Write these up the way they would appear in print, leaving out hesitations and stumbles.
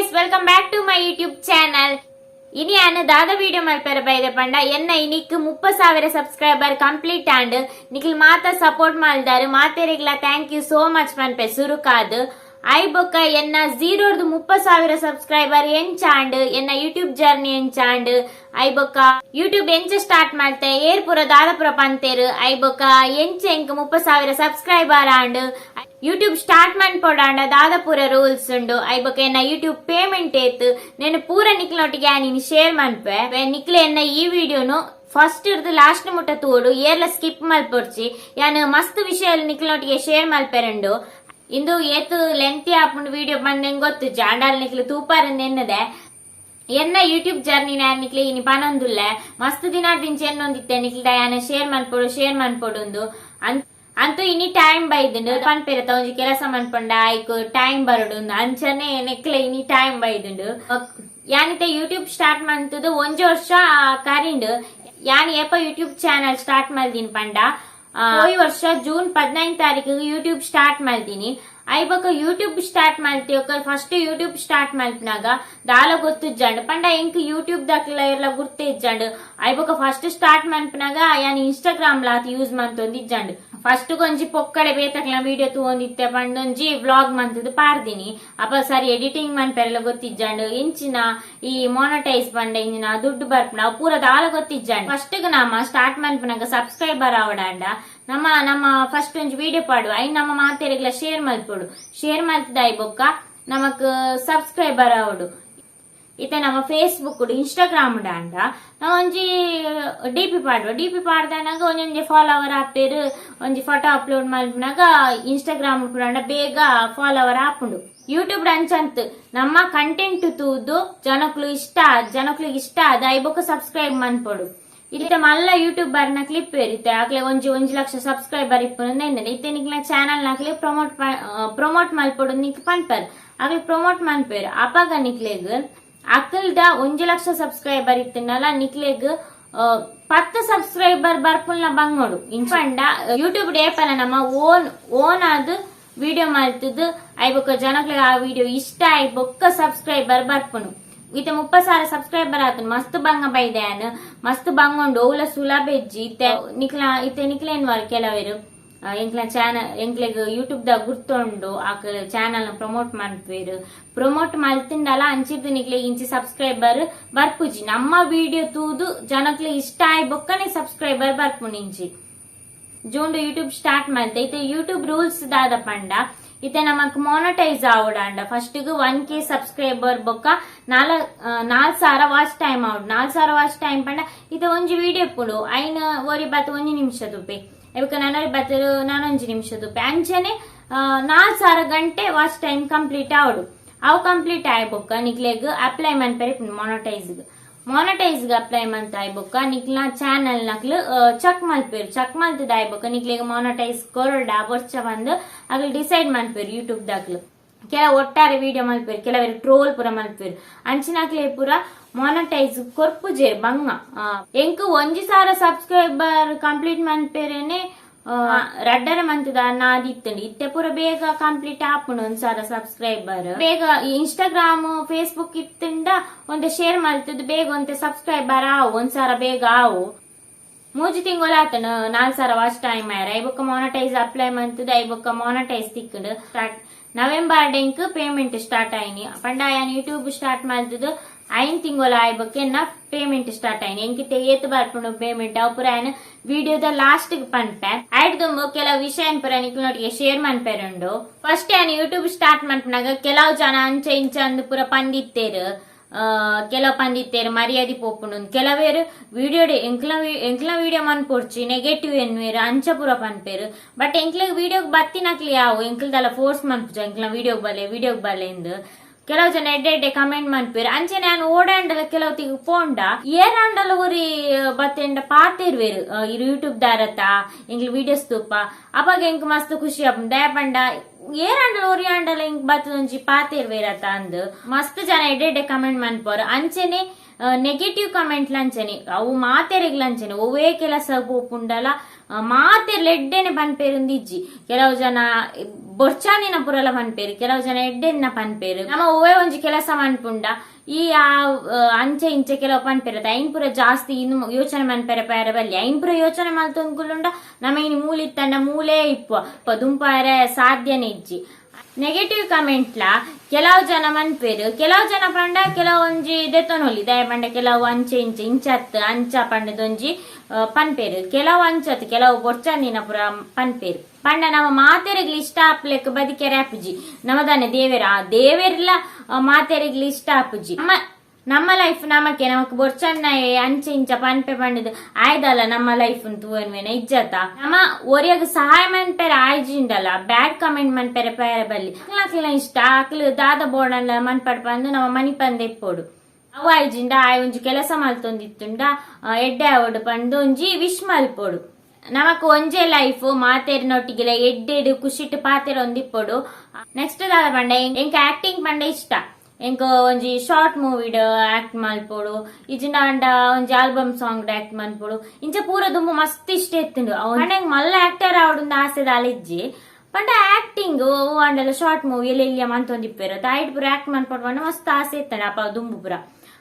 guys, welcome back to my YouTube channel. Ini anu dada video malpera bayde panda enna inikku 30,000 subscriber complete and nikil mata support maldaru materegla thank you so much manpe surukadu I boka enna 0 subscriber enchand enna YouTube journey enchand I boka YouTube enche start malte erpura dadapura panteru I boka enche enku 30,000 subscriber and YouTube start man podanda dadapura rules undu I boka enna YouTube payment etu nenu pura niklnottige ani share manpe nikle enna ee video no first ಇರ್ದು last ಮುಟ್ಟ ತೋಡು ಏರ್ಲ ಸ್ಕಿಪ್ ಮಲ್ಪೊರ್ಚಿ ಯಾನು ಮಸ್ತ್ ವಿಷಯ ನಿಕ್ಲೊಟ್ಟಿಗೆ ಶೇರ್ ಮಲ್ಪೆರಂಡು ಇಂದು ಏತು ಲೆಂತಿ ಆಪುಂಡು ವಿಡಿಯೋ ಬಂದೆಂಗ್ ಗೊತ್ತು ಜಾಂಡಾಲ್ ನಿಕ್ಲು ತೂಪಾರಂದು ಎನ್ನದೆ ಎನ್ನ ಯೂಟ್ಯೂಬ್ ಜರ್ನಿ ನಿಕ್ಲಿ ಇನಿ ಪನೊಂದುಲ್ಲೆ ಮಸ್ತ್ ದಿನಾರ್ದಿಂಚ ಎನ್ನೊಂದಿತ್ತೆ ನಿಕ್ಲ ಯಾನ ಶೇರ್ ಮನ್ಪೊಡು ಅಂತೂ ಇನಿ ಟೈಮ್ ಬೈದುಂಡು ಪನ್ಪೆರತ ಒಂಜಿ ಕೆಲಸ ಮನ್ಪೊಂಡ ಐಕು ಟೈಮ್ ಬರಡು ಅಂಚನೆ ನೆಕ್ಲೆ ಇನಿ ಟೈಮ್ ಬೈದುಂಡು ಯಾನಿತೆ ಯೂಟ್ಯೂಬ್ ಸ್ಟಾರ್ಟ್ ಮಂತದು ಒಂಜಿ ವರ್ಷ ಕರಿಂಡು ಯಾನ್ ಏಪ ಯೂಟ್ಯೂಬ್ ಚಾನಲ್ ಸ್ಟಾರ್ಟ್ ಮಲ್ದಿನಿ ಪಂಡ ಹೋಯ್ ವರ್ಷ ಜೂನ್ 14 ತಾರೀಕಿಗೆ ಯೂಟ್ಯೂಬ್ ಸ್ಟಾರ್ಟ್ ಮಲ್ದಿನಿ ಐಬಕ ಯೂಟ್ಯೂಬ್ ಸ್ಟಾರ್ಟ್ ಮಲ್ತಿ ಫಸ್ಟ್ ಯೂಟ್ಯೂಬ್ ಸ್ಟಾರ್ಟ್ ಮಲ್ಪಿನಾಗ ದಾಲ ಗೊತ್ತಿಜ್ಜಂಡು ಪಂಡ ಎಂಕ್ ಯೂಟ್ಯೂಬ್ ದಾಕ್ಲ ಇರ್ಲ ಗುರ್ತೆ ಇಜ್ಜಂಡು ಐಬಕ ಫಸ್ಟ್ ಸ್ಟಾರ್ಟ್ ಮಲ್ಪಿನಾಗ ಯಾನ್ ಇನ್ಸ್ಟಾಗ್ರಾಮ್ ಲಾತ್ ಯೂಸ್ ಮಂತೊಂದಿಜ್ಜಂಡು ಫಸ್ಟ್ ಕೊಂಜಿ ಪೊಕ್ಕಡೆ ಬೇತಕ್ಲ ವಿಡಿಯೋ ತೂಂದಿತ್ತೆ ಪಂಡೊಂಜಿ ವ್ಲಾಗ್ ಮಂತದು ಪಾರ್ದಿನಿ ಅಪ್ಪ ಸರಿ ಎಡಿಟಿಂಗ್ ಮನ್ಪೆರಲ ಗೊತ್ತಿಜ್ಜಂಡು ಇಂಚಿನ ಈ ಮಾನಿಟೈಸ್ ಪಂಡ ಇಂಚಿನ ದುಡ್ಡು ಬರ್ಪುನ ಪೂರ ದಾಲ ಗೊತ್ತಿಜ್ಜಂಡು ಫಸ್ಟ್ ನಮ್ಮ ಸ್ಟಾರ್ಟ್ ಮನ್ಪಿನಾಗ ಸಬ್ಸ್ಕ್ರೈಬರ್ ಆವಡಾಂಡ ನಮ್ಮ ಫಸ್ಟ್ ಒಂಜಿ ವಿಡಿಯೋ ಪಾಡು ಐ ನಮ್ಮ ಮಾತೆರೆಗ್ಲ ಶೇರ್ ಮಲ್ಪೊಡು ಶೇರ್ ಮಲ್ತದ ಬೊಕ್ಕ ನಮಕ್ ಸಬ್ಸ್ಕ್ರೈಬರ್ ಆವಡು ಇತ್ತೆ ನಮ್ಮ ಫೇಸ್ಬುಕ್ ಇನ್ಸ್ಟಾಗ್ರಾಮ್ ಡಾಂಡ ನಾವು ಒಂಜಿ ಡಿಪಿ ಪಾಡ್ದಾನಾಗ ಒಂಜೊಂಜಿ ಫಾಲೋವರ್ ಆಪೇರು ಒಂಜಿ ಫೋಟೋ ಅಪ್ಲೋಡ್ ಮಲ್ಪಿನಾಗ ಇನ್ಸ್ಟಾಗ್ರಾಮ್ ಪುರಾಂಡ ಬೇಗ ಫಾಲೋವರ್ ಆಪುಂಡು ಯೂಟ್ಯೂಬ್ ಅಂಚಂತ ನಮ್ಮ ಕಂಟೆಂಟ್ ತೂದು ಜನಕ್ಲಿಗೆ ಇಷ್ಟ ಅದ ಐಬೊಕ್ಕ ಸಬ್ಸ್ಕ್ರೈಬ್ ಮನ್ಪೊಡು ಇತ್ತೆ ಮಲ್ಲ ಯೂಟ್ಯೂಬರ್ ನ ಕ್ಲಿಪ್ ಇರುತ್ತೆ ಆಗ್ಲೇ ಒಂಜಿ ಲಕ್ಷ ಸಬ್ಸ್ಕ್ರೈಬರ್ ಇಪ್ಪುಂಡು ಇತ್ತೆ ನಿಕ್ಲ ಚಾನಲ್ ನಾಕ್ಲೆ ಪ್ರಮೋಟ್ ಮಲ್ಪೊಡು ನಿಕ್ ಪನ್ಪರ್ ಆಗ್ಲೇ ಪ್ರಮೋಟ್ ಮನ್ಪೇರು ಅಪಾಗ ನಿಕ್ಲೆಗ್ ಅಕಲ್ದ 1 ಲಕ್ಷ ಸಬ್ಸ್ಕ್ರೈಬರ್ ಇತ್ತನಲ್ಲ ನಿಕ್ಲೆಗ್ 10 ಸಬ್ಸ್ಕ್ರೈಬರ್ ಬರ್ಪುಲ್ನ ಬಂಗೋಡು ಇಂಪಂಡ ಯೂಟ್ಯೂಬ್ ಡೇಪಲ ನಮ್ಮ ಓನ್ ಆದ್ ವಿಡಿಯೋ ಮಲ್ತದ್ ಐಬೊಕ್ಕ ಜನಕ್ಲೆಗ್ ಆ ವಿಡಿಯೋ ಇಷ್ಟ ಐಬೊಕ್ಕ ಸಬ್ಸ್ಕ್ರೈಬರ್ ಬರ್ಪುನು ಇತ್ತೆ 30,000 ಸಬ್ಸ್ಕ್ರೈಬರ್ ಆತನು ಮಸ್ತ್ ಬಂಗ ಬೈದ್ಯಾನ್ ಮಸ್ತ್ ಬಂಗೊಂಡು ಓಲ ಸುಲಭ ಎಜ್ಜಿ ಇತ್ತೆ ನಿಕ್ಲೇನ್ ವರ್ ಕೆಲವೇರು ಎಂಕ್ಲ ಚಾನಲ್ ಎಂಕ್ಲೆಗ್ ಯೂಟ್ಯೂಬ್ ದ ಗುರ್ತೊಂಡು ಆಕ ಚಾನಲ್ ನ ಪ್ರಮೋಟ್ ಮಲ್ತಿಂಡಲ ಅಂಚಿರ್ದು ನಿಕ್ಲೆ ಇಂಚಿ ಸಬ್ಸ್ಕ್ರೈಬರ್ ಬರ್ಪುಜಿ ನಮ್ಮ ವಿಡಿಯೋ ತೂದು ಜನಕ್ಲೆ ಇಷ್ಟ ಆಯ್ ಬೊಕ್ಕನೆ ಸಬ್ಸ್ಕ್ರೈಬರ್ ಬರ್ಪುಂಡು ಇಂಚಿ ಜೋಂಡು ಯೂಟ್ಯೂಬ್ ಸ್ಟಾರ್ಟ್ ಮಲ್ತೆ ಇತ್ತೆ ಯೂಟ್ಯೂಬ್ ರೂಲ್ಸ್ ದಾದ ಪಂಡ ಇತ್ತೆ ನಮಕ್ ಮಾನಿಟೈಸ್ ಆವಡಾಂಡ ಫಸ್ಟ್ 1K ಸಬ್ಸ್ಕ್ರೈಬರ್ ಬೊಕ್ಕ 4,000 ವಾಚ್ ಟೈಮ್ ಆವಡ್ 4,000 ವಾಚ್ ಟೈಮ್ ಪಂಡ ಇತ್ತೆ ಒಂಜಿ ವಿಡಿಯೋ ಪುಡು ಐನ ಒರಿ ಬತ್ 1 ನಿಮಿಷ ತುಪ್ಪೆ ಇವಕ್ಕೆ ನನರಿ ಬತ್ತರು 1 ನಿಮಿಷ ತುಪ್ಪೆ ಅಂಚನೆ 4,000 ಗಂಟೆ ವಾಚ್ ಟೈಮ್ ಕಂಪ್ಲೀಟ್ ಆವಡು ಅವು ಕಂಪ್ಲೀಟ್ ಆಯ್ಬೊಕ್ಕ ನಿಕ್ಲೆಗ್ ಅಪ್ಲೈ ಮನ್ಪೆರಿ ಮಾನಿಟೈಸ್ ಅಪ್ಲೈ ಮಂತ ಆಯ್ಬೊಕ್ಕ ನಿಕ್ಲ ಚಾನಲ್ ನಕ್ಲು ಚೆಕ್ ಮಲ್ತದ ಆಯ್ಬೊಕ್ಕ ನಿಕ್ಲೆಗ್ ಮಾನಿಟೈಸ್ ಕೊರಡ ವರ್ಷ ಬಂದು ಆಗ್ಲಿ ಡಿಸೈಡ್ ಮನ್ಪೇರು ಯೂಟ್ಯೂಬ್ ದಾಗ್ಲು ಕೆಲ ಒಟ್ಟಾರೆ ವಿಡಿಯೋ ಮಲ್ಪೇರು ಕೆಲವರು ಟ್ರೋಲ್ ಪುರ ಮಲ್ಪೇರು ಅಂಚಿನಾಕ್ಲೆ ಪುರ ಮಾನಿಟೈಸ್ ಕೊರ್ಪುಜೇರ್ ಬಂಗ ಎಂಕ್ 1,000 ಸಬ್ಸ್ಕ್ರೈಬರ್ ಕಂಪ್ಲೀಟ್ ಮನ್ಪೇರೇನೆ ರಡ್ಡರ ಮಂತದ ನಾದಿತ್ತಂಡಿ ಇತ್ತೆ ಪೂರ ಬೇಗ ಕಂಪ್ಲೀಟ್ ಆಪುಂಡು 1,000 ಸಬ್ಸ್ಕ್ರೈಬರ್ ಬೇಗ ಇನ್ಸ್ಟಾಗ್ರಾಮ್ ಫೇಸ್ಬುಕ್ ಇತ್ತಂಡ ಒಂದೆ ಶೇರ್ ಮಲ್ತದ ಬೇಗ ಒಂತೆ ಸಬ್ಸ್ಕ್ರೈಬರ್ ಆವು 1,000 ಬೇಗ ಆವು 3 ತಿಂಗಳು ಆತನ 4,000 ವಾಚ್ ಟೈಮ್ ಆಯ್ರ ಐಬೊಕ್ಕ ಮಾನಿಟೈಸ್ ಅಪ್ಲೈ ಮಂತದ ಐಬೊಕ್ಕ ಮಾನಿಟೈಸ್ ತಿಕ್ಕಂಡು ಸ್ಟಾರ್ಟ್ ನವೆಂಬರ್ ಡೆಂಕ್ ಪೇಮೆಂಟ್ ಸ್ಟಾರ್ಟ್ ಆಯ್ನಿ ಪಂಡ ಯಾನ್ ಯೂಟ್ಯೂಬ್ ಸ್ಟಾರ್ಟ್ ಮಲ್ತದ 5 ತಿಂಗಳು ಆಯ್ಬೊಕ್ಕೆನ್ನ ಪೇಮೆಂಟ್ ಸ್ಟಾರ್ಟ್ ಆಯ್ನಿ ಎಂಕಿತೆ ಏತ್ ಬರ್ಪುಂಡು ಪೇಮೆಂಟ್ ಅವು ಪುರ ಏನ್ ವಿಡಿಯೋದ ಲಾಸ್ಟ್ ಪನ್ಪೆ ಆಯ್ದುಂಬು ಕೆಲವು ವಿಷಯ ಪುರ ನಿಕ್ಲೊಟ್ಟಿಗೆ ಶೇರ್ ಮನ್ಪೆರುಂಡು ಫಸ್ಟ್ ಏನ್ ಯೂಟ್ಯೂಬ್ ಸ್ಟಾರ್ಟ್ ಮನ್ಪನಾಗ ಕೆಲವು ಜನ ಅಂಚ ಇಂಚ ಅಂದು ಪುರ ಪಂದಿತ್ತೇರು ಕೆಲವು ಪಂದಿತ್ತೇರು ಮರ್ಯಾದೆ ಪೋಪುಂಡು ಕೆಲವೇರು ವಿಡಿಯೋ ಎಂಕ್ಲ ವಿಡಿಯೋ ಮನ್ಪೊಡ್ಚಿ ನೆಗೆಟಿವ್ ಎನ್ವೇರು ಅಂಚ ಪುರ ಪನ್ಪೇರು ಬಟ್ ಎಂಕ್ಲೆಗ್ ವಿಡಿಯೋಗ್ ಬತ್ತಿನಕ್ಲಿ ಯಾವು ಎಂಕ್ಲದಲ್ಲ ಫೋರ್ಸ್ ಮನ್ಪುಜ ಎಂಕ್ಲ ವಿಡಿಯೋಗ್ ಬಲೆ ಎಂದು ಕೆಲವು ಜನ ಎಡ್ಡೆ ಕಮೆಂಟ್ ಮನ್ಪೇರು ಅಂಚೆ ನಾನು ಓಡಾಂಡಲ ಕೆಲವು ತಿಗ್ ಪೋಂಡ ಏರಾಂಡಲ ಒರಿ ಬತ್ತೆಂಡ ಪಾತಿರ್ವೇರು ಯೂಟ್ಯೂಬ್ ದಾರತ ಎಂಗ್ಲ ವಿಡಿಯೋಸ್ ತುಪ್ಪ ಅವಾಗ ಎಂಕ್ ಮಸ್ತ್ ಖುಷಿ ಆಪುಂಡು ದಯಪಂಡ ಏರಂಡಲ ಒರಿಯಾಂಡಲ ಹಿಂಗ್ ಬತ್ತದೊಂಜಿ ಪಾತೆರ್ ಬೇರತ ಅಂದ್ ಮಸ್ತ್ ಜನ ಎಡ್ಡೆ ಕಮೆಂಟ್ ಮನ್ಪೋರ್ ಅಂಚನೆ ನೆಗೆಟಿವ್ ಕಮೆಂಟ್ ಲಂಚನೆ ಅವು ಮಾತೆರೆಗ್ಲಂಚನೆ ಒವೇ ಕೆಲಸ ಪೋಪುಂಡಲ ಮಾತೆರ್ಲ ಎಡ್ಡೆನೆ ಪನ್ಪೇರುಂದಿಜ್ಜಿ ಕೆಲವು ಜನ ಬೊರ್ಚಾನಿನ ಪುರಲ ಪನ್ಪೇರು ಕೆಲವು ಜನ ಎಡ್ಡೆನ್ನ ಪನ್ಪೇರು ನಮ್ಮ ಒವೇ ಒಂಜಿ ಕೆಲಸ ಮನ್ಪುಂಡ ಈ ಅಂಚೆ ಇಂಚೆ ಕೆಲವು ಪನ್ಪೇರತ ಐನ್ ಪುರ ಜಾಸ್ತಿ ಇನ್ನು ಯೋಚನೆ ಮನ್ಪೇರ ಪ್ಯಾರ ಬಲ್ಲಿ ಐನ್ ಪುರ ಯೋಚನೆ ಮಲ್ತೊಂದುಕುಲುಂಡ ನಮ್ಮ ಇನ್ನು ಮೂಲಿತ್ತಂಡ ಮೂಲೇ ಇಪ್ಪ ದುಂಪಾರ ಸಾಧ್ಯನೇ ಇಜ್ಜಿ ನೆಗೆಟಿವ್ ಕಮೆಂಟ್ಲ ಕೆಲವು ಜನ ಮನ್ಪೇರು ಕೆಲವು ಜನ ಪಂಡ ಕೆಲವೊಂಜಿ ದೆತ್ತೊನೊಲಿ ದಯ ಪಂಡ ಕೆಲವು ಅಂಚೆ ಇಂಚೆ ಇಂಚತ್ ಅಂಚ ಪಂಡದೊಂಜಿ ಪನ್ಪೇರು ಕೆಲವು ಅಂಚತ್ ಕೆಲವು ಬೊರ್ಚಂದಿನ ಪುರ ಪನ್ಪೇರು ಪಂಡ ನಮ್ಮ ಮಾತೆರೆಗ್ಲಿ ಇಷ್ಟ ಆಪ್ಲೆಕ್ ಬದಿಕೆರೆ ಆಪುಜಿ ನಮ್ಮದಾನೆ ದೇವೇರ ಆ ದೇವೇರ್ಲ ಮಾತೆರೆಗ್ಲಿ ಇಷ್ಟ ಆಪುಜಿ ನಮ್ಮ ಲೈಫ್ ನಮಕ್ಕೆ ಬೊರ್ಚನ್ನ ಅಂಚೆ ಇಂಚ ಪನ್ಪೆ ಪಂಡದು ಆಯ್ದಲ್ಲ ನಮ್ಮ ಲೈಫ್ ತೂವನ್ವೇನ ಇಜ್ಜತ ನಮ್ಮ ಒರಿಯಾಗ ಸಹಾಯ ಮನ್ಪೇರ ಆಯ್ಜಿಂಡಲ್ಲ ಬ್ಯಾಡ್ ಕಮೆಂಟ್ ಮನ್ಪೇರೆ ಪೇರ ಬಲ್ಲಿ ಅಕ್ಲ ಇಷ್ಟ ಅಕ್ಲು ದಾದ ಬೋರ್ಡಲ್ಲ ಮನ್ಪಡ್ ಪಂದು ನಮ್ಮ ಮನಿ ಪಂದ್ ಎಪ್ಪೋಡು ಅವು ಆಯ್ಜಿಂಡ ಆಯ್ ಒಂಜಿ ಕೆಲಸ ಮಲ್ತೊಂದಿತ್ತುಂಡ ಎಡ್ಡೆ ಅವಡು ಪಂದು ಒಂಜಿ ವಿಶ್ ಮಲ್ಪೋಡು ನಮಕ್ ಒಂಜೆ ಲೈಫ್ ಮಾತೆರ್ನೊಟ್ಟಿಗೆಲ ಎಡ್ಡೆಡು ಖುಷಿಟ್ ಪಾತೆರ ಒಂದಿಪ್ಪೋಡು ನೆಕ್ಸ್ಟ್ ದಾದ ಪಂಡ ಎಂಕ ಆಕ್ಟಿಂಗ್ ಪಂಡ ಇಷ್ಟ ಎಂಕ ಒಂಜಿ ಶಾರ್ಟ್ ಮೂವಿಡ್ ಆಕ್ಟ್ ಮಲ್ಪೋಡು ಇಜಿಂಡ ಅಂಡ ಒಂಜಿ ಆಲ್ಬಮ್ ಸಾಂಗ್ ಆಕ್ಟ್ ಮಲ್ಪೋಡು ಇಂಚ ಪೂರ ದುಂಬು ಮಸ್ತ್ ಇಷ್ಟ ಎತ್ತುಂಡು ಪಂಡ ಮಲ್ಲ ಆಕ್ಟರ್ ಆವಡುಂದು ಆಸೆದ ಅಲಿಜ್ಜಿ ಪಂಡ ಆಕ್ಟಿಂಗ್ ಅಂಡಲ ಶಾರ್ಟ್ ಮೂವಿ ಎಲ್ಲ ಮಂತೊಂದಿಪ್ಪೇರು ಐಟ್ ಪುರ ಆಕ್ಟ್ ಮನ್ಪೋಡು ಪಂಡ ಮಸ್ತ್ ಆಸೆ ಎತ್ತಂಡ ಅಪ್ಪ ದುಂಬು ಪುರ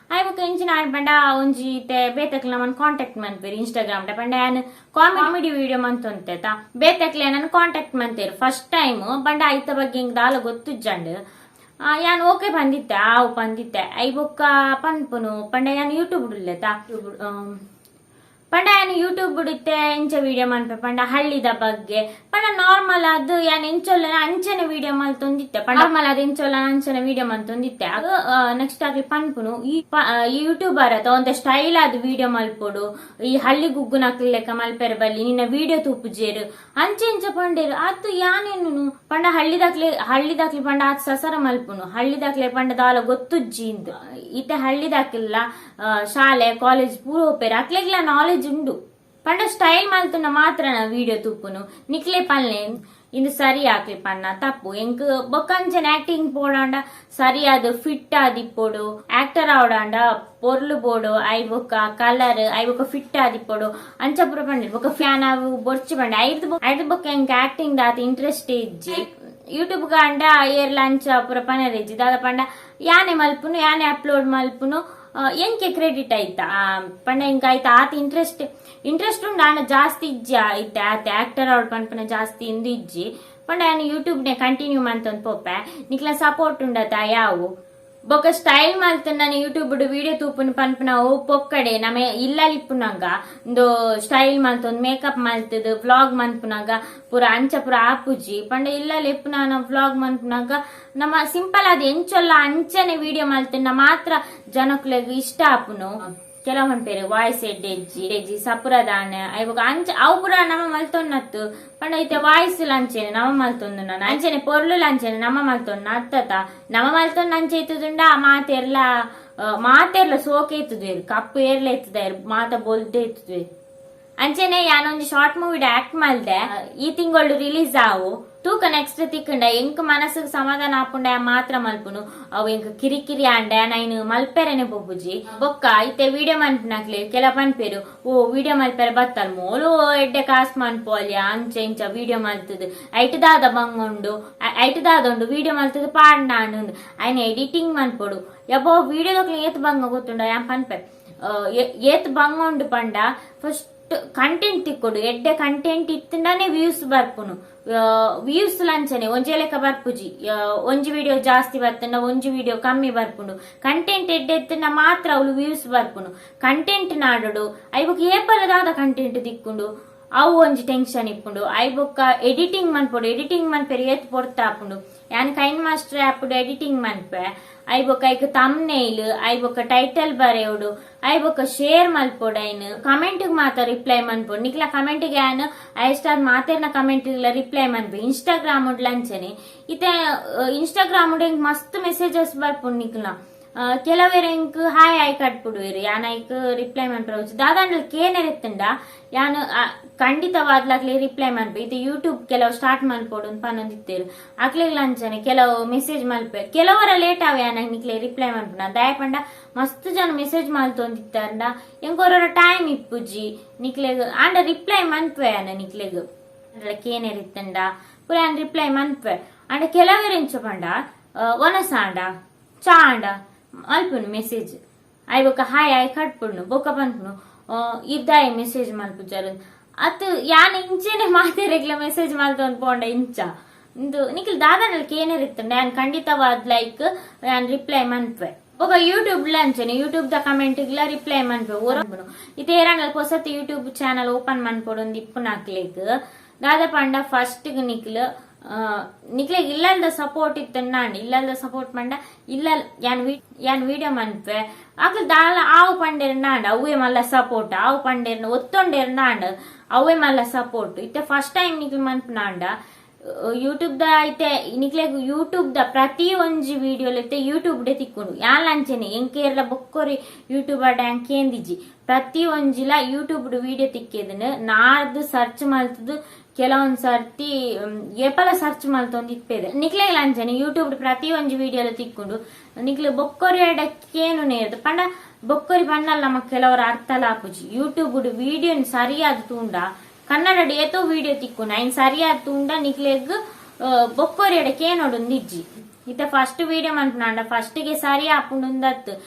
ಆಯ್ಬಕ ಇಂಚಿನ ಆಡ್ ಪಂಡ ಒಂಜಿ ಬೇತಕ್ಲ ಮನ್ ಕಾಂಟ್ಯಾಕ್ಟ್ ಮನ್ಪೇರು ಇನ್ಸ್ಟಾಗ್ರಾಮ್ ಪಂಡ ಯಾನ್ ಕಾಮಿಡಿ ವಿಡಿಯೋ ಮಂತೊಂತೆತ ಬೇತಕ್ಲೆ ನನ್ನ ಕಾಂಟ್ಯಾಕ್ಟ್ ಮಂತೇರು ಫಸ್ಟ್ ಟೈಮ್ ಪಂಡ ಐತ ಬಗ್ಗೆ ಹಿಂಗ್ ದಾಲ ಗೊತ್ತುಜ್ಜಂಡ್ ಯಾನ್ ಓಕೆ ಬಂದಿತ್ತೆ ಆವು ಬಂದಿತ್ತೆ ಐಬೊಕ್ಕ ಪನ್ಪುನು ಪಂಡ ಯಾನ್ ಯೂಟ್ಯೂಬ್ ಬಿಡ್ಲೆತ ಪಂಡ ಯಾನ್ ಯೂಟ್ಯೂಬ್ ಬಿಡುತ್ತೆ ಇಂಚ ವಿಡಿಯೋ ಮನ್ಪೆ ಪಂಡ ಹಳ್ಳಿದ ಬಗ್ಗೆ ಪಂಡ ನಾರ್ಮಲ್ ಅದು ಯಾನ್ ಎಂಚೊಲ್ಲ ಅಂಚನೆ ವಿಡಿಯೋ ಮಲ್ತೊಂದಿತ್ತೆ ಪಂಡ ನಾರ್ಮಲ್ ಅದು ಎಂಚೊಲ್ಲ ಅಂಚನೆ ವಿಡಿಯೋ ಮಲ್ತೊಂದಿತ್ತೆ ಅದು ನೆಕ್ಸ್ಟ್ ಆಗಿ ಪನ್ಪುನು ಈ ಯೂಟ್ಯೂಬರ್ ಅತ ಒಂದ ಸ್ಟೈಲ್ ಆದ್ ವಿಡಿಯೋ ಮಲ್ಪೊಡು ಈ ಹಳ್ಳಿ ಗುಗ್ಗು ನಕ್ಲೆಕ್ಕ ಮಲ್ಪೆರ ಬಲ್ಲಿ ನಿನ್ನ ವಿಡಿಯೋ ತೂಪುಜೇರು ಅಂಚೆ ಇಂಚ ಪಂಡೇರು ಅದು ಯಾನೇನು ಪಂಡ ಹಳ್ಳಿದಾಕ್ಲಿ ಪಂಡ ಆತ್ ಸಸರ ಮಲ್ಪುನು ಹಳ್ಳಿದಾಕ್ಲೆ ಪಂಡ ದಾಲ ಗೊತ್ತುಜ್ಜಿ ಇಂದು ಇತ್ತೆ ಹಳ್ಳಿದಾಕಿಲ್ಲ ಶಾಲೆ ಕಾಲೇಜ್ ಪೂರ ಹೋಪೇರು ಅಕ್ಲೆಗ್ಲ ನಾಲೆಜ್ ಉಂಡು ಪಂಡ ಸ್ಟೈಲ್ ಮಲ್ತುನ ಮಾತ್ರ ವಿಡಿಯೋ ತೂಪುನು ನಿಕ್ಲೆ ಪಲ್ಲೆ ಇಂದು ಸರಿ ಆಕ್ಲಿ ಪಣ್ಣ ತಪ್ಪು ಎಂಕ್ ಬೊಕ್ಕಂಚನ್ ಆಕ್ಟಿಂಗ್ ಪೋಡಾಂಡ ಸರಿಯಾದ ಫಿಟ್ ಆದಿಪ್ಪೋಡು ಆಕ್ಟರ್ ಆವಡಾಂಡ ಪೊರ್ಲು ಬೋಡು ಐ ಬೊಕ್ಕ ಕಲರ್ ಐ ಬೊಕ್ಕ ಫಿಟ್ ಆದಿಪ್ಪೋಡು ಅಂಚ ಪುರ ಪಂಡ ಬೊಕ್ಕ ಫ್ಯಾನ್ ಅವು ಬೊರ್ಚಿ ಪಂಡ ಐದು ಬೊಕ್ಕ ಎಂಕ್ ಆಕ್ಟಿಂಗ್ ದಾತ ಇಂಟ್ರೆಸ್ಟ್ ಇಜ್ಜಿ ಯೂಟ್ಯೂಬ್ ಗಂಡ ಏರ್ಲ ಅಂಚ ಪುರ ಪನರ್ ಇಜ್ಜಿ ದಾದ ಪಂಡ ಯಾನೆ ಮಲ್ಪುನು ಯಾನೆ ಅಪ್ಲೋಡ್ ಮಲ್ಪುನು ಎಂಕೆ ಕ್ರೆಡಿಟ್ ಆಯ್ತಾ ಪಂಡ ಇಂಕ ಆಯ್ತಾ ಆತ ಇಂಟ್ರೆಸ್ಟ್ ಉಂಡು ಆನ ಜಾಸ್ತಿ ಇಜ್ಜಿ ಆಯ್ತ ಆತ ಆಕ್ಟರ್ ಅವ್ರ ಪನ್ಪನ ಜಾಸ್ತಿ ಇಂದು ಇಜ್ಜಿ ಪಂಡ ನಾನು ಯೂಟ್ಯೂಬ್ ನೆ ಕಂಟಿನ್ಯೂ ಮಂತೊಂದು ಪೋಪೆ ನಿಕ್ಲ ಸಪೋರ್ಟ್ ಉಂಡತ ಯಾವು ಬೊಕ್ಕ ಸ್ಟೈಲ್ ಮಲ್ತ ನಾನು ಯೂಟ್ಯೂಬ್ ವಿಡಿಯೋ ತೂಪುನ ಪನ್ಪನ ಓ ಪೊಕ್ಕಡೆ ನಮ ಇಲ್ಲಲಿಪ್ಪುನಂಗ ಒಂದು ಸ್ಟೈಲ್ ಮಲ್ತೊಂದು ಮೇಕಪ್ ಮಲ್ತದ ವ್ಲಾಗ್ ಮನ್ಪುನಂಗ ಪೂರ ಅಂಚ ಪೂರ ಆಪುಜಿ ಪಂಡ ಇಲ್ಲಲ್ಲಿ ಎಪ್ಪುನ ವ್ಲಾಗ್ ಮನ್ಪುನಂಗ ನಮ್ಮ ಸಿಂಪಲ್ ಅದ್ ಎಂಚೊಲ್ಲ ಅಂಚನೆ ವಿಡಿಯೋ ಮಲ್ತನ ಮಾತ್ರ ಜನಕ್ಲೆಗ್ ಇಷ್ಟ ಆಪುನು ಕೆಲವೊಂದು ಪೇರು ವಾಯ್ಸ್ ಎಡ್ಡೆಜ್ಜಿ ಸಪುರದಾನ ಇವಾಗ ಅಂಚ ಅವು ಪುರ ನಮ್ಮ ಮಲ್ತೊನ್ನತ್ತು ಪಂಡ ಐತೆ ವಾಯ್ಸ್ ಲಂಚೆನೆ ನಮ್ಮ ಮಲ್ತೊಂದು ನಾನು ಅಂಚೆನೆ ಪೊರ್ಲು ಲಂಚೆನೆ ನಮ್ಮ ಮಲ್ತೊನ್ನ ಅತ್ತತ ನಮ್ಮ ಮಲ್ತೊಂದು ಅಂಚೆ ಇತ್ತದುಂಡ ಮಾತೆರ್ಲ ಸೋಕೆ ಇತ್ತದೇರು ಕಪ್ಪು ಏರ್ಲ ಇತ್ತದೇರು ಮಾತ ಬೋಲ್ದೆ ಇತ್ತದೇರು ಅಂಚೆನೆ ಯಾನೊಂದು ಶಾರ್ಟ್ ಮೂವಿ ಆಕ್ಟ್ ಮಲ್ದೆ ಈ ತಿಂಗಳು ರಿಲೀಸ್ ಆವು ತೂಕ ನೆಕ್ಸ್ಟ್ ತಿಕ್ಕಂಡ ಎಂಕ್ ಮನಸ್ಸಿಗೆ ಸಮಾಧಾನ ಆಪುಂಡ ಮಾತ್ರ ಮಲ್ಪುನು ಅವು ಎಂಕ್ ಕಿರಿಕಿರಿ ಆಂಡ ನೈನ್ ಮಲ್ಪೆರೆನೆ ಬೊಬ್ಬುಜಿ ಬೊಕ್ಕ ಐತೆ ವಿಡಿಯೋ ಮನ್ಪುನಕ್ಲೆ ಕೆಲ ಪನ್ಪೇರು ಓ ವಿಡಿಯೋ ಮಲ್ಪೆರೆ ಬತ್ತಲ್ ಮೋಲು ಎಡ್ಡೆ ಕಾಸ್ ಮನ್ಪೋಲ್ಯ ಅಂಚೆ ಇಂಚ ವಿಡಿಯೋ ಮಲ್ತದು ಐಟದಾದ ಬಂಗೊಂಡು ಐಟದಾದೊಂಡು ವಿಡಿಯೋ ಮಲ್ತದು ಪಾಡ್ನ ಅಂಡು ಐನ ಎಡಿಟಿಂಗ್ ಮನ್ಪೊಡು ಯಬ್ಬೋ ವಿಡಿಯೋದಕ್ಲೆ ಏತ್ ಬಂಗ ಗೊತ್ತುಂಡ ಯಾನ್ ಪನ್ಪೆ ಏತ್ ಬಂಗೊಂಡು ಪಂಡ ಫಸ್ಟ್ ಕಂಟೆಂಟ್ ತಿಕ್ಕೊಡು ಎಡ್ಡೆ ಕಂಟೆಂಟ್ ಇತ್ತಂಡನೆ ವ್ಯೂಸ್ ಬರ್ಪುನು ವ್ಯೂಸ್ ಲಂಚನೆ ಒಂಜೆ ಲೆಕ್ಕ ಬರ್ಪುಜಿ ಒಂಜಿ ವಿಡಿಯೋ ಜಾಸ್ತಿ ಬರ್ತಂಡ ಒಂಜಿ ವಿಡಿಯೋ ಕಮ್ಮಿ ಬರ್ಪುಂಡು ಕಂಟೆಂಟ್ ಎಡ್ಡೆ ಎತ್ತಂಡ ಮಾತ್ರ ಅವಳು ವ್ಯೂಸ್ ಬರ್ಪುನು ಕಂಟೆಂಟ್ ನಾಡುಡು ಐಬೊಕ್ಕ ಏಪಲದಾದ ಕಂಟೆಂಟ್ ತಿಕ್ಕೊಂಡು ಅವು ಒಂಜಿ ಟೆನ್ಷನ್ ಇಪ್ಪುಂಡು ಐಬೊಕ್ಕ ಎಡಿಟಿಂಗ್ ಮನ್ಪೊಡು ಎಡಿಟಿಂಗ್ ಮನ್ಪೆರಿ ಏತ್ ಪೊರ್ತ ಆಪುಂಡು ಯಾನ್ ಕೈನ್ ಮಾಸ್ಟರ್ ಆಪುಡು ಎಡಿಟಿಂಗ್ ಮನ್ಪೆ ಐಬೊಕ್ಕ ಐಕ್ ತಮ್ನೇಲ್ ಐಬೊಕ್ಕ ಟೈಟಲ್ ಬರೆಯೋಡು ಐಬೊಕ್ಕ ಶೇರ್ ಮಲ್ಪೊಡು ಐನ್ ಕಮೆಂಟ್ ಮಾತ್ರ ರಿಪ್ಲೈ ಮನ್ಪೊಡು ನಿಕ್ಲ ಕಮೆಂಟ್ ಗೆ ಯಾನ್ ಐಸ್ಟಾರ್ ಮಾತೆರ್ನ ಕಮೆಂಟ್ ರಿಪ್ಲೈ ಮನ್ಪೆ ಇನ್ಸ್ಟಾಗ್ರಾಮ್ ಉಡ್ ಲಂಚನೆ ಇತ್ತೆ ಇನ್ಸ್ಟಾಗ್ರಾಮ್ ಉಡ್ ಮಸ್ತ್ ಮೆಸೇಜಸ್ ಬರ್ಪುಂಡು ನಿಕ್ಲ ಕೆಲವರೆಂಕ್ ಹಾಯ್ ಆಯ್ ಕಟ್ಬಿಡುವಿರಿ ಯಾನ್ ಐಕ್ ರಿಪ್ಲೈ ಮಾಡ್ಬೋದು ದಾದಾಂಡ್ಲ ಕೇನೆರೆತ್ತಂಡ ಯಾನು ಖಂಡಿತವಾದ್ಲಾಗ್ಲಿ ರಿಪ್ಲೈ ಮಾಡ್ಬೇಕು ಇದು ಯೂಟ್ಯೂಬ್ ಕೆಲವು ಸ್ಟಾರ್ಟ್ ಮಲ್ಪೋಡು ಪನ್ನೊಂದಿತ್ತೇರು ಅಕ್ಲೆಗ್ ಅಂಚನೆ ಕೆಲವು ಮೆಸೇಜ್ ಮಲ್ಪೆ ಕೆಲವರ ಲೇಟ್ ಆವೆ ಯಾನ ನಿಕ್ಲೆ ರಿಪ್ಲೈ ಮಾಡ್ಬಿಡ ದಯಪಂಡ ಮಸ್ತ್ ಜನ ಮೆಸೇಜ್ ಮಲ್ತೊಂದಿತ್ತಾಂಡ ಎಂಕೊರ ಟೈಮ್ ಇಪ್ಪುಜಿ ನಿಕ್ಲೆಗ್ ಆಂಡ ರಿಪ್ಲೈ ಮನ್ಪೆ ಯಾನ ನಿಕ್ಲೆಗ್ ಕೇನೆರಿತ್ತಂಡ ಪುರ ಯಾನ್ ರಿಪ್ಲೈ ಮನ್ಪೆ ಅಂಡ ಕೆಲವರೆಂಚ ಪಂಡ ಒನಸಾಂಡ ಚಾಂಡ ಮಲ್ಪುನು ಮೆಸೇಜ್ ಐ ಬೊಕ್ಕ ಹಾಯ್ ಆಯ್ ಕಟ್ಪುಡ್ನು ಬೊಕ್ಕ ಪನ್ಪುನು ಇದ್ದಾಯ ಮೆಸೇಜ್ ಮಲ್ಪುಜಾರು ಅತ್ ಯಾನ್ ಇಂಚೆನೆ ಮಾತೆರೆಗ್ಲ ಮೆಸೇಜ್ ಮಲ್ತೊಂದು ಪೋಂಡ ಇಂಚ ಇಂದು ನಿಖಿಲ್ ದಾದಾನಲ್ಲಿ ಏನಿರುತ್ತಂಡೆ ಯಾನ್ ಖಂಡಿತವಾದ ಲೈಕ್ ಯಾನ್ ರಿಪ್ಲೈ ಮನ್ಪೆ ಒಬ್ಬ ಯೂಟ್ಯೂಬ್ ಅಂಚನೆ ಯೂಟ್ಯೂಬ್ ದ ಕಮೆಂಟ್ ಗಿಲ್ಲ ರಿಪ್ಲೈ ಮನ್ಪೆ ಓರಂಬನು ಇತ್ತೆ ಏರಂಗಲ್ ಹೊಸತ್ ಯೂಟ್ಯೂಬ್ ಚಾನಲ್ ಓಪನ್ ಮನ್ಪೊಡೊಂದು ಇಪ್ಪು ನಾಕ್ಲೇಗ್ ದಾದ ಪಂಡ ಫಸ್ಟ್ ನಿಕ್ಲೆಗ್ ಇಲ್ಲದ ಸಪೋರ್ಟ್ ಇತ್ತಂಡ ಇಲ್ಲದ ಸಪೋರ್ಟ್ ಪಂಡ ಇಲ್ಲ ಯಾನ್ ವಿಡಿಯೋ ಮನ್ಪೆ ಆಕಲ್ ದಾಲ ಆವು ಪಂಡೇರ್ನಾಂಡ ಅವೇ ಮಲ್ಲ ಸಪೋರ್ಟ್ ಆವು ಪಂಡೇರ್ನ ಒತ್ತೊಂಡೇರ್ನಾಂಡ ಅವೇ ಮಲ್ಲ ಸಪೋರ್ಟ್ ಇತ್ತೆ ಫಸ್ಟ್ ಟೈಮ್ ನಿಕ್ಲ್ ಮನ್ಪನಾಂಡ ಯೂಟ್ಯೂಬ್ ದ ಐತೆ ನಿಕ್ಲೆಗ್ ಯೂಟ್ಯೂಬ್ ದ ಪ್ರತಿ ಒಂಜಿ ವಿಡಿಯೋಲ್ ಐತೆ ಯೂಟ್ಯೂಬ್ ಡೆ ತಿಕ್ಕೊಂಡು ಯಾನ್ ಅಂಚೆನೆ ಎಂಕೇರ್ಲ ಬೊಕ್ಕೊರಿ ಯೂಟ್ಯೂಬ್ ಡ್ಯಾಂಕ್ ಕೇಂದಿಜಿ ಪ್ರತಿ ಒಂಜಿಲ ಯೂಟ್ಯೂಬ್ ವಿಡಿಯೋ ತಿಕ್ಕೆದನ್ ನಾರ್ದು ಸರ್ಚ್ ಮಲ್ತದು ಕೆಲವೊಂದ್ ಸರ್ತಿ ಏಪಲ ಸರ್ಚ್ ಮಲ್ತೊಂದಿಪ್ಪೇದೆ ನಿಕ್ಲೆಗ್ ಅಂಚನೆ ಯೂಟ್ಯೂಬ್ ಪ್ರತಿ ಒಂಜಿ ವಿಡಿಯೋಲ ತಿಕ್ಕೊಂಡು ನಿಕ್ಲೆ ಬೊಕ್ಕೊರಿ ಅಡಕ್ಕೇನು ನೇರ್ದು ಪಂಡ ಬೊಕ್ಕೊರಿ ಪನ್ನಲ್ಲ ನಮಕ್ ಕೆಲವರ ಅರ್ಥ ಲಾಪುಜಿ ಯೂಟ್ಯೂಬ್ ವಿಡಿಯೋ ಸರಿಯಾದ ತೂಂಡ ಕನ್ನಡ ಏತೋ ವಿಡಿಯೋ ತಿಕ್ಕೊಂಡು ಐನ್ ಸರಿಯಾದ ತೂಂಡ ನಿಕ್ಲೆಗ್ ಬೊಕ್ಕೊರಿ ಅಡಕ್ಕೇನೊಡೊಂದು ಇಜ್ಜಿ ಇತ್ತ ಫಸ್ಟ್ ವಿಡಿಯೋ ಮನ್ಪುನಾಂಡ ಫಸ್ಟ್ ಗೆ ಸರಿ ಆಪುಂಡು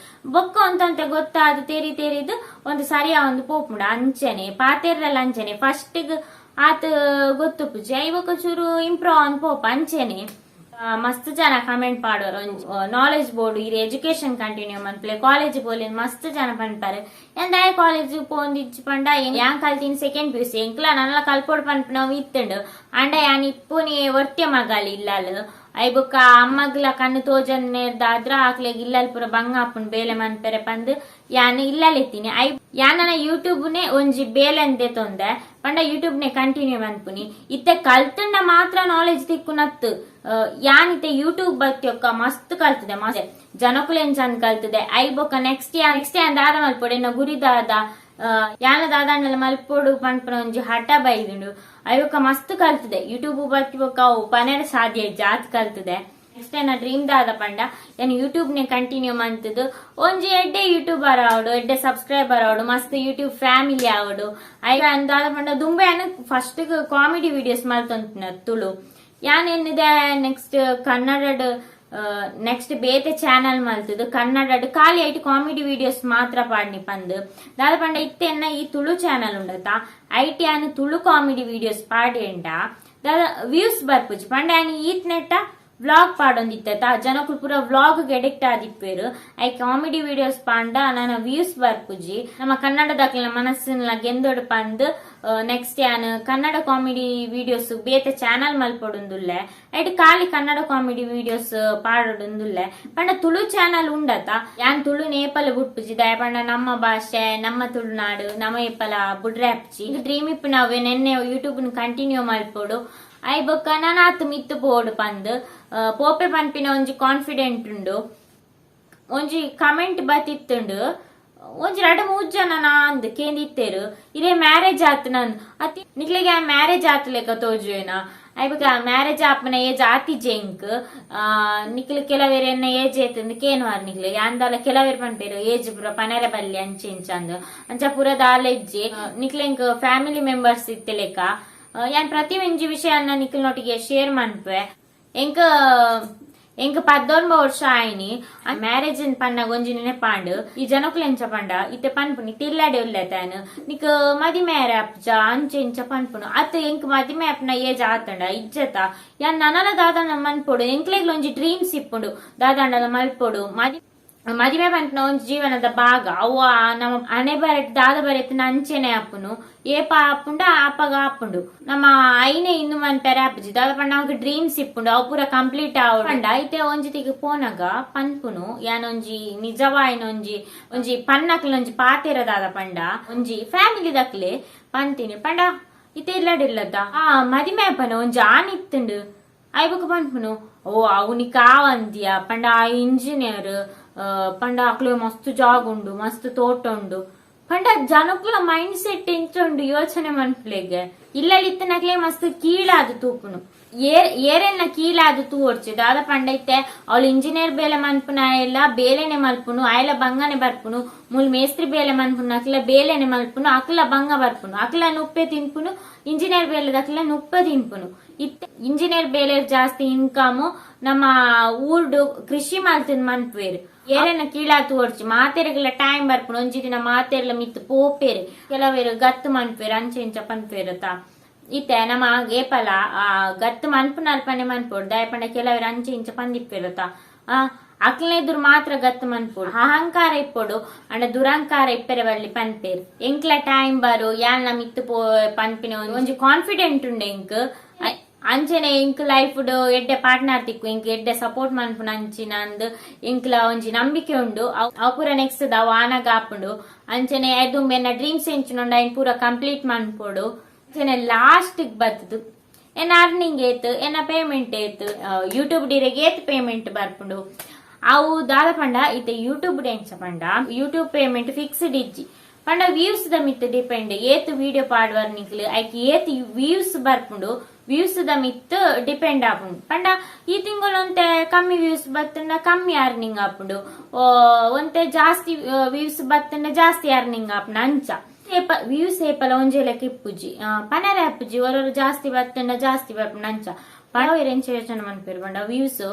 ಬೊಕ್ಕ ಅಂತ ಗೊತ್ತಾದ ತೆರಿದು ಒಂದು ಸರಿಯಾ ಒಂದು ಪೋಪುಂಡ ಅಂಚನೆ ಪಾತೆರ್ರಲ್ಲ ಅಂಚನೆ ಫಸ್ಟ್ ಆತ ಗೊತ್ತುಪ್ಪುಜಿ ಐವಕ್ಕ ಚೂರು ಇಂಪ್ರೂವ್ ಅನ್ ಪೋಪ ಅಂಚೆನೆ ಮಸ್ತ್ ಜನ ಕಮೆಂಟ್ ಪಾಡೋರು ನಾಲೆಜ್ ಬೋರ್ಡ್ ಇರ್ ಎಜುಕೇಶನ್ ಕಂಟಿನ್ಯೂ ಮನ್ಪ್ಲೆ ಕಾಲೇಜ್ ಬೋಲಿ ಮಸ್ತ್ ಜನ ಪನ್ಪಾರೆ ಎಂದಾಯ ಕಾಲೇಜ್ ಪೋಂದಿಚ್ಚಿ ಪಂಡ ಯಾನ್ ಕಲ್ತೀನಿ ಸೆಕೆಂಡ್ PUC ಎಂಕ್ಲ ನನ್ನ ಕಲ್ಪೋಡ್ ಪನ್ಪನವ್ ಇತ್ತಂಡು ಅಂಡ ಯಾನ್ ಇಪ್ಪುನಿ ಒರ್ತ್ಯ ಮಗಾಲಿ ಇಲ್ಲಲ್ ಐ ಬೊಕ್ಕ ಅಮ್ಮಗ್ಲ ಕಣ್ಣು ತೋಜನ್ನೇರ್ದಾದ್ರ ಆಕ್ಲೆಗ್ ಇಲ್ಲಲ್ ಪುರ ಬಂಗಾಪುನ್ ಬೇಲೆ ಮನ್ಪೆರೆ ಪಂದ್ ಯಾನ್ ಇಲ್ಲಲೆತ್ತೀನಿ ಐ ಯಾನನ ಯೂಟ್ಯೂಬ್ನೆ ಒಂಜಿ ಬೇಲೆಂದೆ ತೊಂದೆ ಪಂಡ ಯೂಟ್ಯೂಬ್ನೆ ಕಂಟಿನ್ಯೂ ಮನ್ಪುನಿ ಇತ್ತೆ ಕಲ್ತಂಡ ಮಾತ್ರ ನಾಲೆಜ್ ತಿಕ್ಕುನತ್ ಯಾನ್ ಇತ್ತೆ ಯೂಟ್ಯೂಬ್ ಬತ್ತಿಯೊಕ್ಕ ಮಸ್ತ್ ಕಲ್ತದೆ ಮಸ್ತ್ ಜನಕುಲೆನ್ ಚಂದ್ ಕಲ್ತದೆ ಐ ಬೊಕ್ಕ ನೆಕ್ಸ್ಟ್ ಯಾನ್ ದಾದ ಮಲ್ಪೊಡೆ ಇನ್ನ ಗುರಿದಾದ ಯಾನ ದಾದಾಂಡಲ ಮಲ್ಪೊಡು ಪನ್ಪನ ಒಂಜಿ ಹಠ ಬೈದುಂಡು ಐವಕ್ಕ ಮಸ್ತ್ ಕಲ್ತದೆ ಯೂಟ್ಯೂಬ್ ಬತ್ತಿ ಬೊಕ್ಕ ಪನೆರ ಸಾಧ್ಯ ಜಾತ್ ಕಲ್ತದೆ ನೆಕ್ಸ್ಟ್ ಏನ ಡ್ರೀಮ್ ದಾದ ಪಂಡ ಏನ್ ಯೂಟ್ಯೂಬ್ ನೆ ಕಂಟಿನ್ಯೂ ಮಂತದು ಒಂಜಿ ಎಡ್ಡೆ ಯೂಟ್ಯೂಬರ್ ಆವಡು ಎಡ್ಡೆ ಸಬ್ಸ್ಕ್ರೈಬರ್ ಆವಡು ಮಸ್ತ್ ಯೂಟ್ಯೂಬ್ ಫ್ಯಾಮಿಲಿ ಆವಡು ಐ ದಾದ ಪಂಡ ದುಂಬೆ ಫಸ್ಟ್ ಕಾಮಿಡಿ ವಿಡಿಯೋಸ್ ಮಲ್ತೊಂತಿನ ತುಳು ಯಾನ್ ಏನಿದೆ ನೆಕ್ಸ್ಟ್ ಕನ್ನಡ ನೆಕ್ಸ್ಟ್ ಬೇತೆ ಚಾನಲ್ ಮಲ್ತದು ಕನ್ನಡ ಖಾಲಿ ಐಟ್ ಕಾಮಿಡಿ ವಿಡಿಯೋಸ್ ಮಾತ್ರ ಪಾಡ್ನಿ ಪಂದ್ ದಾದ ಪಂಡ ಇತ್ತೆನ್ನ ಈ ತುಳು ಚಾನಲ್ ಉಂಡತ ಐಟಿ ಆನ್ ತುಳು ಕಾಮಿಡಿ ವಿಡಿಯೋಸ್ ಪಾಡಿಯಂಡ ದಾದ ವ್ಯೂಸ್ ಬರ್ಪುಜಿ ಪಂಡ ಆನ್ ಈತ್ ನೆಟ್ಟ ವ್ಲಾಗ್ ಪಾಡೊಂದಿತ್ತ ಜನಕುಲ್ ಪೂರ ವ್ಲಾಗ್ ಎಡಿಕ್ಟ್ ಆದಿಪ್ಪೇರು ಐ ಕಾಮಿಡಿ ವಿಡಿಯೋಸ್ ಪಾಂಡ ನನ್ನ ವ್ಯೂಸ್ ಬರ್ಪುಜಿ ನಮ್ಮ ಕನ್ನಡದ ಮನಸ್ಸಿನ ಗೆಂದೊಡು ಪಂದ್ ನೆಕ್ಸ್ಟ್ ಯಾನ್ ಕನ್ನಡ ಕಾಮಿಡಿ ವಿಡಿಯೋಸ್ ಬೇತೆ ಚಾನಲ್ ಮಲ್ಪೊಡುಂದುಲ್ಲೆ ಐಟ್ ಖಾಲಿ ಕನ್ನಡ ಕಾಮಿಡಿ ವಿಡಿಯೋಸ್ ಪಾಡೊಡುಂದುಲ್ಲೆ ಪಂಡ ತುಳು ಚಾನಲ್ ಉಂಡತ ಯಾನ್ ತುಳು ನೇಪಲ ಬುಟ್ಪುಜಿ ದಯ ಪಂಡ ನಮ್ಮ ಭಾಷೆ ನಮ್ಮ ತುಳುನಾಡು ನಮ್ಮ ಏಪಲ ಬುಡ್ರಾಪ್ಚಿ ಡ್ರೀಮ್ ಇಪ್ಪು ನಾವೇ ನೆನ್ನೆ ಯೂಟ್ಯೂಬ್ ಕಂಟಿನ್ಯೂ ಮಲ್ಪೊಡು ಐ ಬೊಕ್ಕ ನಾನಾತ್ ಮಿತ್ತು ಪೋಡು ಪಂದ್ ಪೋಪೆ ಪನ್ಪಿನ ಒಂಜಿ ಕಾನ್ಫಿಡೆಂಟ್ ಉಂಡು ಒಂಜಿ ಕಮೆಂಟ್ ಬತ್ತಿತ್ತುಂಡು ಒಂಜಿ 2-3 ಜನ ನಾಂದ್ ಕೇಂದಿತ್ತೇರು ಇದೇ ಮ್ಯಾರೇಜ್ ಆತ್ ನನ್ ಅತಿ ನಿಕ್ಲೆಗೆ ಮ್ಯಾರೇಜ್ ಆತ್ ಲೆಕ್ಕ ತೋಜುವೇನ ಐ ಬೊಕ್ಕ ಮ್ಯಾರೇಜ್ ಆಪನ ಏಜ್ ಆತಿ ಜೆಂಕ್ ನಿಕ್ಲೆ ಕೆಲವೇರ್ ಎನ್ನ ಏಜ್ ಏತಂದ್ ಕೇನ್ವಾರ್ ನಿಕ್ಲೆ ಅಂದಲ ಕೆಲವೇರ್ ಪನ್ಪೇರು ಏಜ್ ಪುರ ಪನೆರೆ ಬಲ್ಲಿ ಅಂಚೆ ಇಂಚಂದ್ ಅಂಚ ಪುರ ದಾಲೆಜ್ಜಿ ನಿಕ್ಲೆಂಕ್ ಫ್ಯಾಮಿಲಿ ಮೆಂಬರ್ಸ್ ಇತ್ತೆ ಲೆಕ್ಕ ಯಾನ್ ಪ್ರತಿ ಒಂಜಿ ವಿಷಯನ್ನ ನಿಕ್ಲನೊಟ್ಟಿಗೆ ಶೇರ್ ಮನ್ಪೆ ಎಂಕ್ 19 ವರ್ಷ ಆಯ್ನಿ ಮ್ಯಾರೇಜ್ ಪನ್ನ ಒಂಜಿ ನೆನಪಾಂಡ್ ಈ ಜನಕುಲೆಂಚ ಪಂಡ ಇತ್ತೆ ಪನ್ಪುನಿ ತಿಲ್ಲಾಡೆ ಉಲ್ಲೆತಾನ್ ನಿಕ್ ಮದಿಮೆ ಆಪ್ಜ ಅಂಚೆ ಇಂಚ ಪನ್ಪುನು ಅತ್ ಎಂಕ್ ಮದಿಮೆ ಆಪ್ನ ಏಜ್ ಆತಂಡ ಇಜ್ಜತ ಯಾನ್ ನನಲ ದಾದಾಂಡ ಮನ್ಪೊಡು ಎಂಕ್ಲೆಗ್ಲ ಒಂಜಿ ಡ್ರೀಮ್ಸ್ ಇಪ್ಪುಂಡು ದಾದಾಂಡಲ ಮಲ್ಪೊಡು ಮದಿಮೆ ಪನ್ಪುನ ಒಂಜಿ ಜೀವನದ ಭಾಗ ಅವ ನಮ್ಮ ಹಣೆ ಬರೆಟ್ ದಾದ ಬರೆತ್ತಿನ ಅಂಚೆನೆ ಆಪುನು ಏಪ ಆಪುಂಡ ಆಪಗ ಆಪುಂಡು ನಮ್ಮ ಐನೆ ಇನ್ನು ಮನ್ಪೆರೆ ಆಪುಜಿ ದಾದ ಪಂಡ ನಮಕ್ ಡ್ರೀಮ್ಸ್ ಇಪ್ಪುಂಡು ಅವು ಪೂರ ಕಂಪ್ಲೀಟ್ ಆವಡ ಐತೆ ಒಂಜಿತಿಗೆ ಪೋನಗ ಪನ್ಪುನು ಯಾನೊಂಜಿ ನಿಜವಾಯಿನ ಒಂಜಿ ಪನ್ನಕ್ಲೊಂಜಿ ಪಾತೆರ ದಾದ ಪಂಡ ಒಂಜಿ ಫ್ಯಾಮಿಲಿ ದಕ್ಲೆ ಪಂತೀನಿ ಪಂಡ ಇತ್ತೆ ಇಲ್ಲಡಿಲ್ಲದ ಮದಿಮೆ ಪನ ಒಂಜಿ ಆನಿತ್ತುಂಡು ಐಬಕ್ ಪನ್ಪುನು ಓ ಅವನಿ ಕಾವಂದಿಯ ಪಂಡ ಆ ಇಂಜಿನಿಯರ್ ಪಂಡ ಅಕ್ಲೆ ಮಸ್ತ್ ಜಾಗ ಉಂಡು ಮಸ್ತ್ ತೋಟ ಉಂಡು ಪಂಡ ಜನಕ್ಕುಲ ಮೈಂಡ್ ಸೆಟ್ ಎಂಚುಂಡು ಯೋಚನೆ ಮನ್ಪುಲೆಗೆ ಇಲ್ಲಲಿತ್ತನಕ್ಲೆ ಮಸ್ತ್ ಕೀಳಾದು ತೂಪುನು ಏರೆನ್ನ ಕೀಳಾದು ತೂವರ್ಚು ದಾದ ಪಂಡ ಇತ್ತೆ ಅವಳು ಇಂಜಿನಿಯರ್ ಬೇಲೆ ಮನ್ಪುನ ಎಲ್ಲ ಬೇಲೆನೆ ಮಲ್ಪುನು ಆಯ್ಲ ಬಂಗನೆ ಬರ್ಪುನು ಮುಲ್ ಮೇಸ್ತ್ರಿ ಬೇಲೆ ಮನ್ಪುನು ಅಕ್ಲ ಬೇಲೆನೆ ಮಲ್ಪುನು ಅಕ್ಲ ಬಂಗ ಬರ್ಪುನು ಅಕ್ಲ ನುಪ್ಪೆ ತಿನ್ಪುನು ಇಂಜಿನಿಯರ್ ಬೇಲೆದ ಅಕ್ಲ ನುಪ್ಪೆ ತಿನ್ಪುನು ಇತ್ತೆ ಇಂಜಿನಿಯರ್ ಬೇಲೆ ಜಾಸ್ತಿ ಇನ್ಕಮ್ ನಮ್ಮ ಊರ್ಡು ಕೃಷಿ ಮಲ್ತಿನ್ ಮನ್ಪುವೇರು ಏರೆನ್ನ ಕೀಳಾತು ಓಡ್ಚಿ ಮಾತೆರೆಗ್ಲ ಟೈಮ್ ಬರ್ಪುನು ಒಂಜಿ ದಿನ ಮಾತೆರ್ಲ ಮಿತ್ತು ಪೋಪೇರು ಕೆಲವೇರು ಗತ್ತು ಮನ್ಪೇರು ಅಂಚೆ ಇಂಚ ಪನ್ಪೇರು ತಾ ಇತ್ತೆ ನಮ್ಮ ಏಪಲ ಗತ್ತು ಮನ್ಪುನ ಅಲ್ಪನೆ ಮನ್ಪೋಡು ದಯಪಂಡ ಕೆಲವೇರು ಅಂಚೆ ಇಂಚ ಪಂದಿಪ್ಪೇರು ತಾ ಅಕ್ಲೆದುರು ಮಾತ್ರ ಗತ್ತು ಮನ್ಪೋಡು ಅಹಂಕಾರ ಇಪ್ಪೋಡು ಅಂಡ ದುರಂಕಾರ ಇಪ್ಪರೆ ಬರ್ಲಿ ಪನ್ಪೇರು ಎಂಕ್ಲ ಟೈಮ್ ಬರು ಯಾಲ್ನ ಮಿತ್ತು ಪನ್ಪಿನ ಒಂಜಿ ಕಾನ್ಫಿಡೆಂಟ್ ಉಂಡೆ ಎಂಕ್ ಅಂಚನೆ ಇಂಕ್ ಲೈಫ್ ಎಡ್ಡೆ ಪಾರ್ಟ್ನರ್ ತಿಕ್ಕು ಇಂಕ್ ಎಡ್ಡೆ ಸಪೋರ್ಟ್ ಮನ್ಪುನ ಅಂಚಿನಂದ್ ಇಂಕ್ಲ ಒಂಜಿ ನಂಬಿಕೆ ಉಂಡು ಅವ್ ಪೂರ ನೆಕ್ಸ್ಟ್ ಅವ್ ಆನಗ ಆಪುಂಡು ಅಂಚನೆ ಅದು ಎನ್ನ ಡ್ರೀಮ್ಸ್ ಎಂಚಿನೊಂಡ ಐನ್ ಪೂರ ಕಂಪ್ಲೀಟ್ ಮನ್ಪೋಡು ಅಂಚನೆ ಲಾಸ್ಟ್ ಬತ್ತದು ಎನ್ನ ಅರ್ನಿಂಗ್ ಏತ್ ಎನ್ನ ಪೇಮೆಂಟ್ ಏತ್ ಯೂಟ್ಯೂಬ್ ಡಿರೆಗೆ ಏತ್ ಪೇಮೆಂಟ್ ಬರ್ಪುಂಡು ಅವು ದಾದ ಪಂಡ ಇತ್ತೆ ಯೂಟ್ಯೂಬ್ ಎಂಚ ಪಂಡ ಯೂಟ್ಯೂಬ್ ಪೇಮೆಂಟ್ ಫಿಕ್ಸ್ಡ್ ಇಜ್ಜಿ ಪಂಡ ವ್ಯೂಸ್ ದ ಮಿತ್ ಡಿಪೆಂಡ್ ಏತ್ ವಿಡಿಯೋ ಪಾಡ್ವರ್ ನಿಕ್ಲು ಐಕ್ ಏತ್ ವ್ಯೂಸ್ ಬರ್ಪುಂಡು ವ್ಯೂಸ್ ದ ಮಿತ್ ಡಿಪೆಂಡ್ ಆಪುಂಡು ಪಂಡ ಈ ತಿಂಗಳು ಒಂತೆ ಕಮ್ಮಿ ವ್ಯೂಸ್ ಬತ್ತಂಡ ಕಮ್ಮಿ ಅರ್ನಿಂಗ್ ಆಪುಂಡು ಒಂತೆ ಜಾಸ್ತಿ ವ್ಯೂಸ್ ಬತ್ತಂಡ ಜಾಸ್ತಿ ಅರ್ನಿಂಗ್ ಆಪುಂಡು ಅಂಚ ವ್ಯೂಸ್ ಏಪಲ ಒಂಜೇಲಕ್ ಇಪ್ಪುಜಿ ಪನರ ಆಪುಜಿ ಒರೊರು ಜಾಸ್ತಿ ಬತ್ತಂಡ ಜಾಸ್ತಿ ಬರ್ಪುಂಡು ಅಂಚ ಪಂಡ ಎಂಚ ಯೋಚನೆ ಮನ್ಪೇರು ಪಂಡ ವ್ಯೂಸ್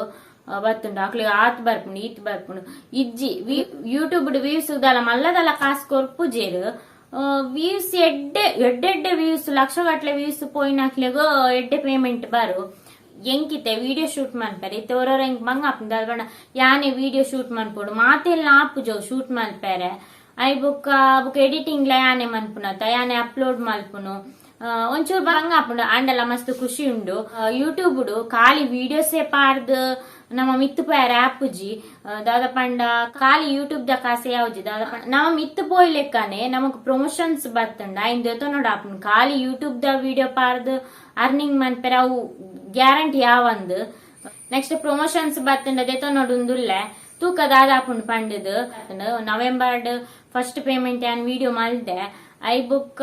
ಬತ್ತುಂಡು ಅಕ್ಲಿಗೆ ಆತ್ ಬರ್ಪುಂಡು ಈತ್ ಬರ್ಪುಂಡು ಇಜ್ಜಿ ಯೂಟ್ಯೂಬ್ ವ್ಯೂಸ್ ಉದಲ ಮಲ್ಲದಲ ಕಾಸು ಕೊರ್ಪುಜೇರು ವ್ಯೂಸ್ ಎಡ್ಡೆ ವ್ಯೂಸ್ ಲಕ್ಷ ಗಟ್ಲೆ ವ್ಯೂಸ್ ಪೋಯಿನಾಕ್ಲೆಗೋ ಎಡ್ಡೆ ಪೇಮೆಂಟ್ ಬರು ಎಂಕಿತೆ ವಿಡಿಯೋ ಶೂಟ್ ಮನ್ಪೇರೆ ಇತ್ತೆ ಒರೊರ ಎಂಕ್ ಮಂಗ ಆಪುಂಡು ಅದ್ಕೊಂಡ ಯಾನೆ ವಿಡಿಯೋ ಶೂಟ್ ಮನ್ಪೋಡು ಮಾತೆಲ್ಲ ಆಪುಜೋ ಶೂಟ್ ಮಲ್ಪೇರೆ ಐ ಬುಕ್ ಎಡಿಟಿಂಗ್ ಲ ಯಾನೆ ಮನ್ಪುನತ ಯಾನೆ ಅಪ್ಲೋಡ್ ಮಲ್ಪುನು ಒಂಚೂರು ಬಂಗ ಆಪುಂಡು ಅಂಡಲ ಮಸ್ತ್ ಖುಷಿ ಉಂಡು ಯೂಟ್ಯೂಬ್ ಖಾಲಿ ವಿಡಿಯೋಸೇ ಪಾಡ್ದು ನಮ್ಮ ಮಿತ್ತು ಪೇರ ಆಪುಜಿ ದಾದ ಪಂಡ ಖಾಲಿ ಯೂಟ್ಯೂಬ್ ದ ಕಾಸೆ ಯಾವ್ಜಿ ದಾದ ಪಂಡ ನಮ್ಮ ಮಿತ್ತು ಪೋಯ್ ಲೆಕ್ಕನೆ ನಮಕ್ ಪ್ರಮೋಷನ್ಸ್ ಬರ್ತಂಡ ಐನ್ ದೇತ ನೋಡ ಆಪುಂಡು ಖಾಲಿ ಯೂಟ್ಯೂಬ್ ದ ವಿಡಿಯೋ ಪಾಡ್ದು ಅರ್ನಿಂಗ್ ಮನ್ಪೇರ ಅವು ಗ್ಯಾರಂಟಿ ಯಾವಂದು ನೆಕ್ಸ್ಟ್ ಪ್ರಮೋಷನ್ಸ್ ಬರ್ತಂಡ ದೇತ ನೋಡುಂದುಲ್ಲೆ ತೂಕ ದಾದ ಆಪುಂಡು ಪಂಡದು ನವೆಂಬರ್ ಫಸ್ಟ್ ಪೇಮೆಂಟ್ ಯಾನ್ ವಿಡಿಯೋ ಮಲ್ದೆ ಐ ಬುಕ್ಕ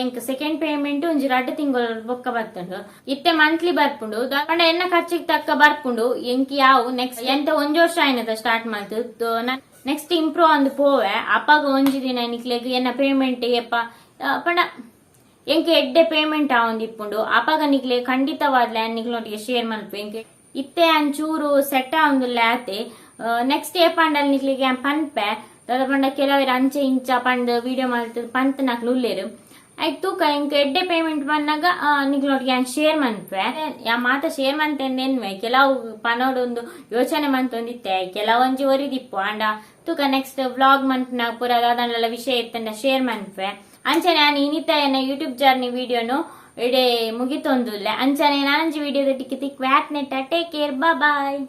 ಎಂಕ್ ಸೆಕೆಂಡ್ ಪೇಮೆಂಟ್ ಒಂಜಿ 2 ತಿಂಗಳು ಬೊಕ್ಕ ಬರ್ತುಂಡು ಇತ್ತೆ ಮಂತ್ಲಿ ಬರ್ಪುಂಡು ಪಂಡ ಎನ್ನ ಖರ್ಚಿಗೆ ತಕ್ಕ ಬರ್ಪುಂಡು ಎಂಕ್ ಯಾವು ನೆಕ್ಸ್ಟ್ ಎಂತ ಒಂಜಿ ವರ್ಷ ಆಯ್ನದ ಸ್ಟಾರ್ಟ್ ಮಾಡ್ತು ನೆಕ್ಸ್ಟ್ ಇಂಪ್ರೂವ್ ಅಂದ್ ಪೋವೆ ಅಪ್ಪಾಗ ಒಂಜಿ ದಿನ ನಿಕ್ಲೆಗ್ ಎನ್ನ ಪೇಮೆಂಟ್ ಎಪ್ಪ ಪಂಡ ಎಂಕ್ ಎಡ್ಡೆ ಪೇಮೆಂಟ್ ಆವೊಂದಿಪ್ಪುಂಡು ಅಪ್ಪಾಗ ನಿಕ್ಲೆ ಖಂಡಿತವಾದ್ಲೆ ನಿಕ್ಲೊಟ್ಟಿಗೆ ಶೇರ್ ಮಲ್ಪು ಎಂಕ್ ಇತ್ತೆ ಅಂಚೂರು ಸೆಟ್ ಆವೊಂದುಲ್ಲ ಆತೆ ನೆಕ್ಸ್ಟ್ ಏ ಪಂಡಲ್ ನಿಕ್ಲಿಗೆ ಪನ್ಪೆ ದಾದ ಪಂಡ ಕೆಲವೇರು ಅಂಚೆ ಇಂಚ ಪಂಡ್ ವಿಡಿಯೋ ಮಾಡ್ತದ ಪಂತ್ ನಾಕ್ಲು ಉಲ್ಲೇರು ಆಯ್ತು ತೂಕ ಇಂಕ ಎಡ್ಡೆ ಪೇಮೆಂಟ್ ಬಂದಾಗ ನಿಕ್ಲೊಟ್ಟಿಗೆ ಶೇರ್ ಮನ್ಪೆ ಯಾ ಮಾತ ಶೇರ್ ಮಂತೆಂದೇನ್ವೆ ಕೆಲವು ಪನೋಡೊಂದು ಯೋಚನೆ ಮಂತೊಂದಿತ್ತೆ ಕೆಲವೊಂಜಿ ಒರಿದಿಪ್ಪು ಅಂಡ ತೂಕ ನೆಕ್ಸ್ಟ್ ವ್ಲಾಗ್ ಮನ್ಪನ ಪೂರ ದಾದನ್ನೆಲ್ಲ ವಿಷಯ ಇತ್ತಂಡ ಶೇರ್ ಮನ್ಪೆ ಅಂಚನೆ ನಾನು ಇನ್ನಿತ ಎನ್ನ ಯೂಟ್ಯೂಬ್ ಜರ್ನಿ ವಿಡಿಯೋನು ಇಡೇ ಮುಗಿತೊಂದುಲ್ಲೆ ಅಂಚನೆ ನಾನಂಜಿ ವಿಡಿಯೋದ ಟಿಕ್ಕಿ ತಿಕ್ ವ್ಯಾಟ್ ನೆಟ್ಟ ಟೇಕ್ ಕೇರ್ ಬಾಯ್.